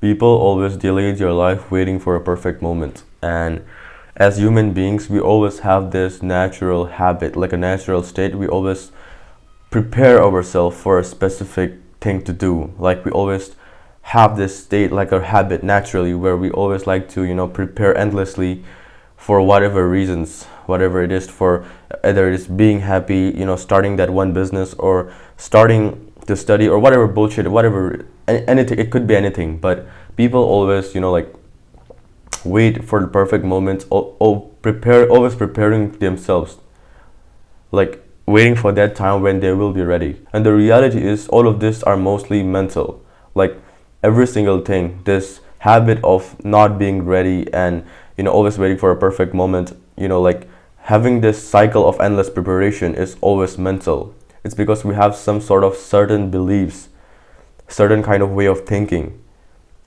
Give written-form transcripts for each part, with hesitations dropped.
People always delay their life waiting for a perfect moment. And as human beings, we always have this natural habit, like a natural state. We always prepare ourselves for a specific thing to do. Like we always have this state, like a habit naturally, where we always like to, prepare endlessly for whatever reasons, whatever it is, for either it's being happy, starting that one business, or starting to study, or whatever bullshit, whatever, anything. It could be anything, but people always, like wait for the perfect moment, or prepare, always preparing themselves, like waiting for that time when they will be ready. And the reality is, all of this are mostly mental. Like every single thing, this habit of not being ready and always waiting for a perfect moment, like having this cycle of endless preparation is always mental. It's because we have some sort of certain beliefs, certain kind of way of thinking,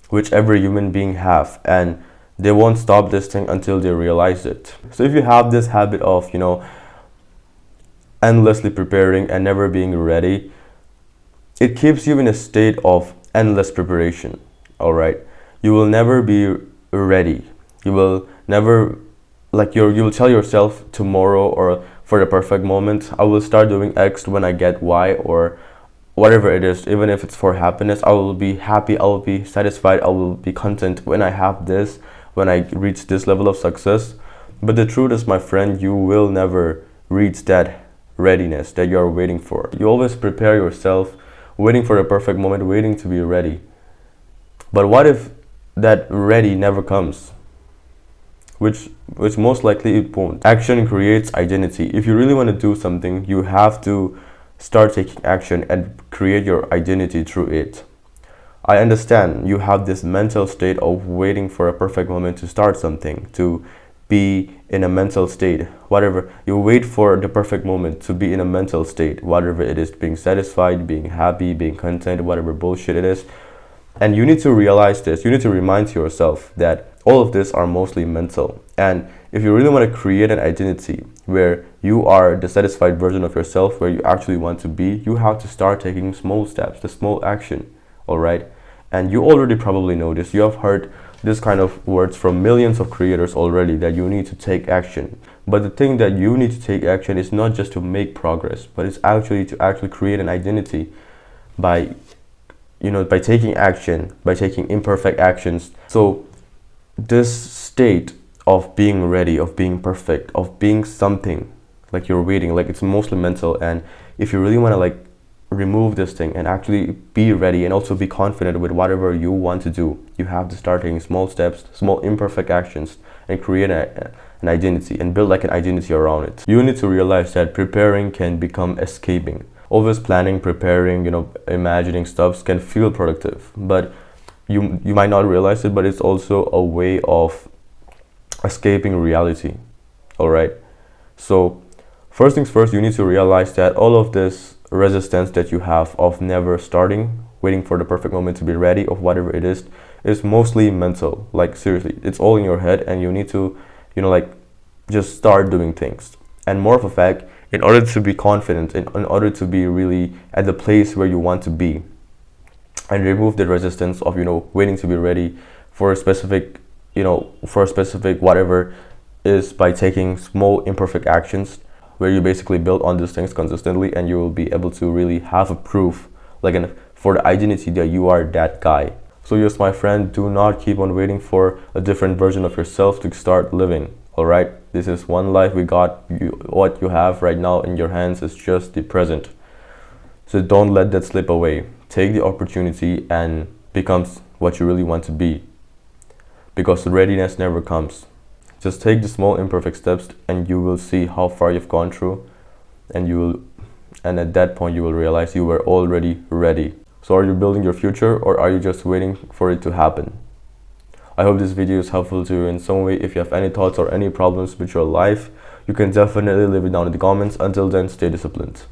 which every human being have, and they won't stop this thing until they realize it. So if you have this habit of endlessly preparing and never being ready, it keeps you in a state of endless preparation. All right, you will never be ready. You will never, like, you will tell yourself tomorrow, or for the perfect moment, I will start doing X when I get Y, or whatever it is. Even if it's for happiness, I will be happy, I will be satisfied, I will be content when I have this, when I reach this level of success. But the truth is, my friend, you will never reach that readiness that you're waiting for. You always prepare yourself, waiting for the perfect moment, waiting to be ready. But what if that ready never comes? Which most likely it won't. Action creates identity. If you really want to do something, you have to start taking action and create your identity through it. I understand you have this mental state of waiting for a perfect moment to start something, to be in a mental state. Whatever, you wait for the perfect moment to be in a mental state, whatever it is, being satisfied, being happy, being content, whatever bullshit it is. And you need to realize this. You need to remind yourself that all of this are mostly mental. And if you really want to create an identity where you are the satisfied version of yourself, where you actually want to be, you have to start taking small steps, the small action. All right. And you already probably know this. You have heard this kind of words from millions of creators already, that you need to take action. But the thing that you need to take action is not just to make progress, but it's actually to create an identity by by taking action, by taking imperfect actions. So this state of being ready, of being perfect, of being something, like you're waiting, like it's mostly mental. And if you really want to remove this thing and actually be ready, and also be confident with whatever you want to do, you have to start taking small steps, small imperfect actions, and create an identity, and build an identity around it. You need to realize that preparing can become escaping. Always planning, preparing, imagining stuff can feel productive, but you might not realize it, but it's also a way of escaping reality. All right. So first things first, you need to realize that all of this resistance that you have of never starting, waiting for the perfect moment to be ready, of whatever it is mostly mental. Like seriously, it's all in your head, and you need to, just start doing things. And more of a fact, in order to be confident, in order to be really at the place where you want to be, and remove the resistance of waiting to be ready for a specific whatever, is by taking small imperfect actions, where you basically build on these things consistently, and you will be able to really have a proof, for the identity that you are that guy. So yes, my friend, do not keep on waiting for a different version of yourself to start living. All right, this is one life we got. What you have right now in your hands is just the present. So don't let that slip away. Take the opportunity and become what you really want to be, because readiness never comes. Just take the small imperfect steps, and you will see how far you've gone through, and at that point you will realize you were already ready. So are you building your future, or are you just waiting for it to happen? I hope this video is helpful to you in some way. If you have any thoughts or any problems with your life, you can definitely leave it down in the comments. Until then, stay disciplined.